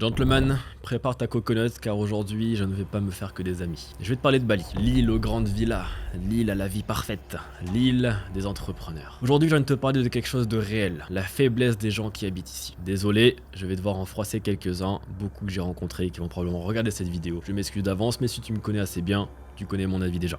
Gentleman, prépare ta coconut car aujourd'hui je ne vais pas me faire que des amis. Je vais te parler de Bali, l'île aux grandes villas, l'île à la vie parfaite, l'île des entrepreneurs. Aujourd'hui je viens de te parler de quelque chose de réel, la faiblesse des gens qui habitent ici. Désolé, je vais devoir en froisser quelques-uns, beaucoup que j'ai rencontrés et qui vont probablement regarder cette vidéo. Je m'excuse d'avance, mais si tu me connais assez bien, tu connais mon avis déjà.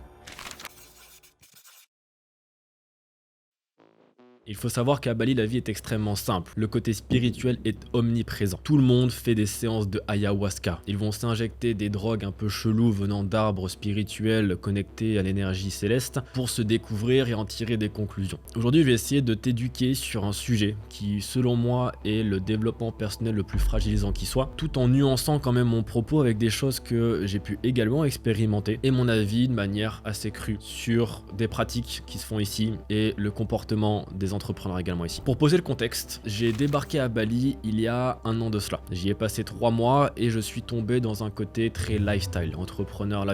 Il faut savoir qu'à Bali, la vie est extrêmement simple. Le côté spirituel est omniprésent. Tout le monde fait des séances de ayahuasca. Ils vont s'injecter des drogues un peu cheloues venant d'arbres spirituels connectés à l'énergie céleste pour se découvrir et en tirer des conclusions. Aujourd'hui, je vais essayer de t'éduquer sur un sujet qui, selon moi, est le développement personnel le plus fragilisant qui soit, tout en nuançant quand même mon propos avec des choses que j'ai pu également expérimenter et mon avis de manière assez crue sur des pratiques qui se font ici et le comportement des entrepreneurs également ici. Pour poser le contexte, j'ai débarqué à Bali il y a un an de cela. J'y ai passé 3 mois et je suis tombé dans un côté très lifestyle, entrepreneur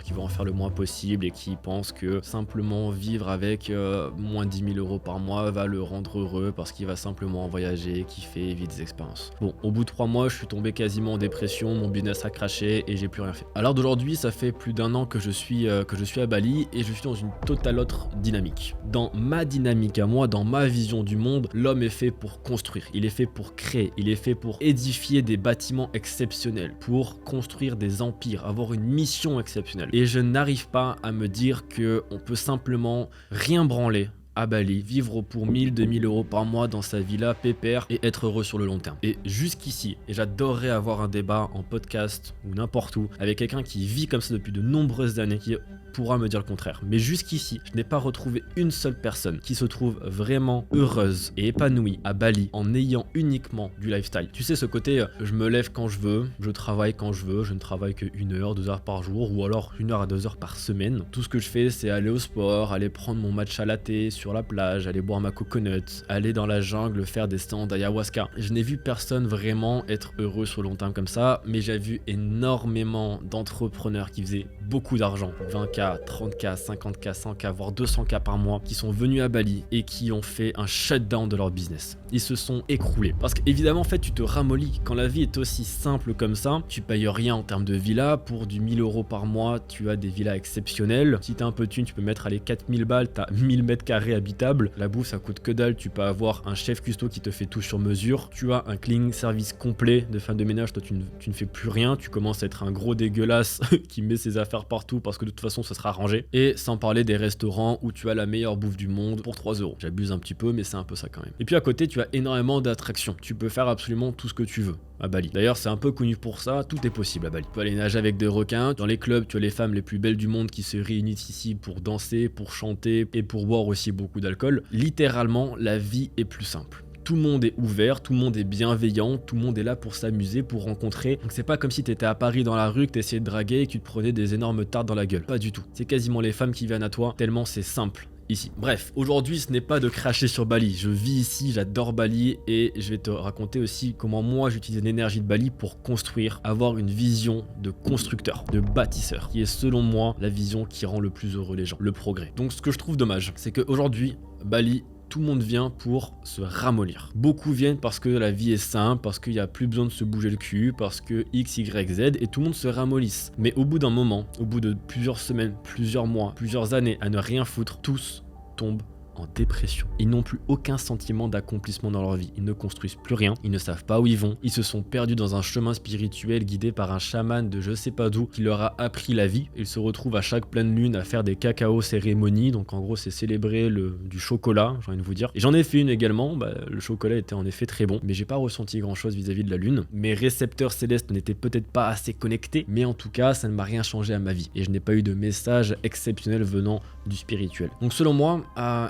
qui veut en faire le moins possible et qui pense que simplement vivre avec moins 10 000 € par mois va le rendre heureux parce qu'il va simplement voyager, kiffer, vivre des expériences. Bon, au bout de 3 mois, je suis tombé quasiment en dépression, mon business a craché et j'ai plus rien fait. À l'heure d'aujourd'hui, ça fait plus d'un an que je suis à Bali et je suis dans une totale autre dynamique. Dans ma dynamique à moi, dans ma vision du monde, l'homme est fait pour construire, il est fait pour créer, il est fait pour édifier des bâtiments exceptionnels, pour construire des empires, avoir une mission exceptionnelle. Et je n'arrive pas à me dire que on peut simplement rien branler à Bali, vivre pour 1000, 2000 € par mois dans sa villa pépère et être heureux sur le long terme. Et jusqu'ici, et j'adorerais avoir un débat en podcast ou n'importe où avec quelqu'un qui vit comme ça depuis de nombreuses années, qui pourra me dire le contraire. Mais jusqu'ici, je n'ai pas retrouvé une seule personne qui se trouve vraiment heureuse et épanouie à Bali en ayant uniquement du lifestyle. Tu sais, ce côté, je me lève quand je veux, je travaille quand je veux, je ne travaille que 1 heure, 2 heures par jour ou alors 1 heure à 2 heures par semaine. Tout ce que je fais, c'est aller au sport, aller prendre mon matcha latte sur la plage, aller boire ma coconut, aller dans la jungle faire des stands d'ayahuasca. Je n'ai vu personne vraiment être heureux sur le long terme comme ça, mais j'ai vu énormément d'entrepreneurs qui faisaient beaucoup d'argent, 20K, 30K, 50K, 100K, voire 200K par mois, qui sont venus à Bali et qui ont fait un shutdown de leur business. Ils se sont écroulés. Parce qu'évidemment, en fait, tu te ramollis. Quand la vie est aussi simple comme ça, tu payes rien en termes de villa. Pour du 1000 € par mois, tu as des villas exceptionnelles. Si t'as un peu de thune, tu peux mettre les 4000 balles, t'as 1000 mètres carrés habitables. La bouffe, ça coûte que dalle. Tu peux avoir un chef cuistot qui te fait tout sur mesure. Tu as un cleaning service complet de femme de ménage. Toi, tu ne fais plus rien. Tu commences à être un gros dégueulasse qui met ses affaires partout parce que de toute façon, ça sera rangé. Et sans parler des restaurants où tu as la meilleure bouffe du monde pour 3 €. J'abuse un petit peu, mais c'est un peu ça quand même. Et puis à côté, tu as énormément d'attractions. Tu peux faire absolument tout ce que tu veux à Bali. D'ailleurs, c'est un peu connu pour ça, tout est possible à Bali. Tu peux aller nager avec des requins. Dans les clubs, tu as les femmes les plus belles du monde qui se réunissent ici pour danser, pour chanter et pour boire aussi beaucoup d'alcool. Littéralement, la vie est plus simple. Tout le monde est ouvert, tout le monde est bienveillant, tout le monde est là pour s'amuser, pour rencontrer. Donc c'est pas comme si t'étais à Paris dans la rue, que t'essayais de draguer et que tu te prenais des énormes tartes dans la gueule. Pas du tout. C'est quasiment les femmes qui viennent à toi, tellement c'est simple ici. Bref, aujourd'hui ce n'est pas de cracher sur Bali. Je vis ici, j'adore Bali et je vais te raconter aussi comment moi j'utilise l'énergie de Bali pour construire, avoir une vision de constructeur, de bâtisseur, qui est selon moi la vision qui rend le plus heureux les gens, le progrès. Donc ce que je trouve dommage, c'est qu'aujourd'hui, Bali, tout le monde vient pour se ramollir. Beaucoup viennent parce que la vie est simple, parce qu'il n'y a plus besoin de se bouger le cul, parce que X, Y, Z, et tout le monde se ramollisse. Mais au bout d'un moment, au bout de plusieurs semaines, plusieurs mois, plusieurs années à ne rien foutre, tous tombent en dépression. Ils n'ont plus aucun sentiment d'accomplissement dans leur vie. Ils ne construisent plus rien. Ils ne savent pas où ils vont. Ils se sont perdus dans un chemin spirituel guidé par un chaman de je sais pas d'où qui leur a appris la vie. Ils se retrouvent à chaque pleine lune à faire des cacao cérémonies. Donc en gros, c'est célébrer du chocolat, j'ai envie de vous dire. Et j'en ai fait une également. Le chocolat était en effet très bon, mais j'ai pas ressenti grand chose vis-à-vis de la lune. Mes récepteurs célestes n'étaient peut-être pas assez connectés, mais en tout cas, ça ne m'a rien changé à ma vie. Et je n'ai pas eu de message exceptionnel venant du spirituel. Donc selon moi,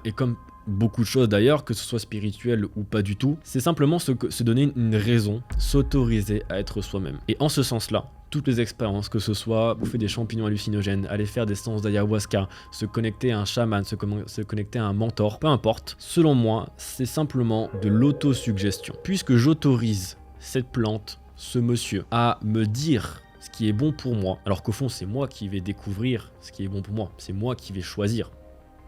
et comme beaucoup de choses d'ailleurs, que ce soit spirituel ou pas du tout, c'est simplement se donner une raison, s'autoriser à être soi-même. Et en ce sens-là, toutes les expériences, que ce soit bouffer des champignons hallucinogènes, aller faire des séances d'ayahuasca, se connecter à un chaman, se connecter à un mentor, peu importe, selon moi, c'est simplement de l'autosuggestion. Puisque j'autorise cette plante, ce monsieur, à me dire ce qui est bon pour moi, alors qu'au fond c'est moi qui vais découvrir ce qui est bon pour moi, c'est moi qui vais choisir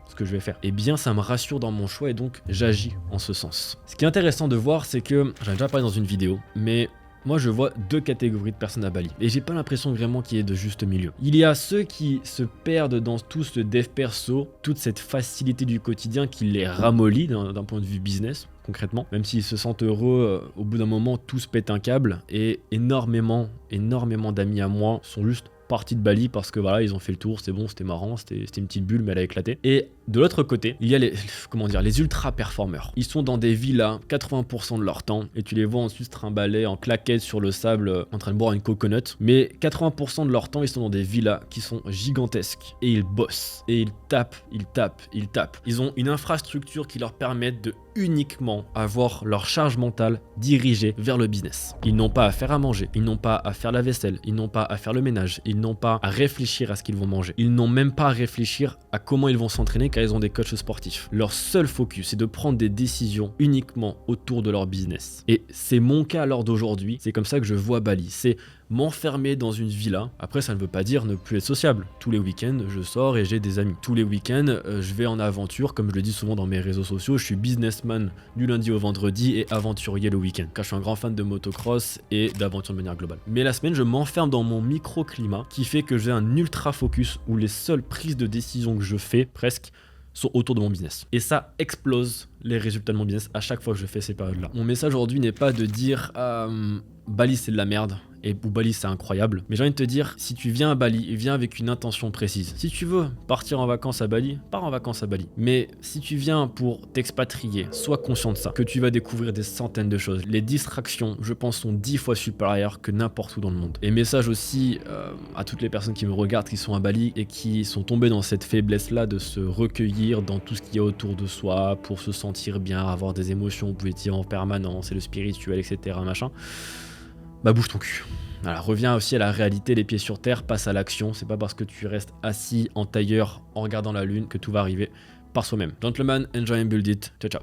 ce que je vais faire, eh bien ça me rassure dans mon choix et donc j'agis en ce sens. Ce qui est intéressant de voir, c'est que, j'en ai déjà parlé dans une vidéo, mais moi je vois deux catégories de personnes à Bali et j'ai pas l'impression vraiment qu'il y ait de juste milieu. Il y a ceux qui se perdent dans tout ce dev perso, toute cette facilité du quotidien qui les ramollit d'un point de vue business concrètement, même s'ils se sentent heureux, au bout d'un moment tous pètent un câble et énormément d'amis à moi sont juste partis de Bali parce que voilà, ils ont fait le tour, c'est bon, c'était marrant, c'était une petite bulle mais elle a éclaté. Et de l'autre côté, il y a les ultra performeurs. Ils sont dans des villas 80% de leur temps et tu les vois ensuite se trimballer en claquettes sur le sable en train de boire une coconut. Mais 80% de leur temps, ils sont dans des villas qui sont gigantesques et ils bossent et ils tapent. Ils ont une infrastructure qui leur permet de uniquement avoir leur charge mentale dirigée vers le business. Ils n'ont pas à faire à manger, ils n'ont pas à faire la vaisselle, ils n'ont pas à faire le ménage, ils n'ont pas à réfléchir à ce qu'ils vont manger. Ils n'ont même pas à réfléchir à comment ils vont s'entraîner car ils ont des coachs sportifs. Leur seul focus, c'est de prendre des décisions uniquement autour de leur business. Et c'est mon cas à l'heure d'aujourd'hui, c'est comme ça que je vois Bali. C'est m'enfermer dans une villa. Après, ça ne veut pas dire ne plus être sociable. Tous les week-ends, je sors et j'ai des amis. Tous les week-ends, je vais en aventure. Comme je le dis souvent dans mes réseaux sociaux, je suis businessman du lundi au vendredi et aventurier le week-end. Car je suis un grand fan de motocross et d'aventure de manière globale. Mais la semaine, je m'enferme dans mon microclimat qui fait que j'ai un ultra focus où les seules prises de décision que je fais, presque, sont autour de mon business. Et ça explose les résultats de mon business à chaque fois que je fais ces périodes-là. Mon message aujourd'hui n'est pas de dire Bali c'est de la merde et ou Bali c'est incroyable, mais j'ai envie de te dire, si tu viens à Bali, viens avec une intention précise. Si tu veux partir en vacances à Bali, pars en vacances à Bali. Mais si tu viens pour t'expatrier, sois conscient de ça, que tu vas découvrir des centaines de choses. Les distractions, je pense, sont 10 fois supérieures que n'importe où dans le monde. Et message aussi à toutes les personnes qui me regardent, qui sont à Bali et qui sont tombées dans cette faiblesse-là de se recueillir dans tout ce qu'il y a autour de soi pour se sentir bien, avoir des émotions positives en permanence et le spirituel, etc. machin. Bah bouge ton cul. Voilà, reviens aussi à la réalité, les pieds sur terre, passe à l'action. C'est pas parce que tu restes assis en tailleur en regardant la lune que tout va arriver par soi-même. Gentlemen, enjoy and build it. Ciao ciao.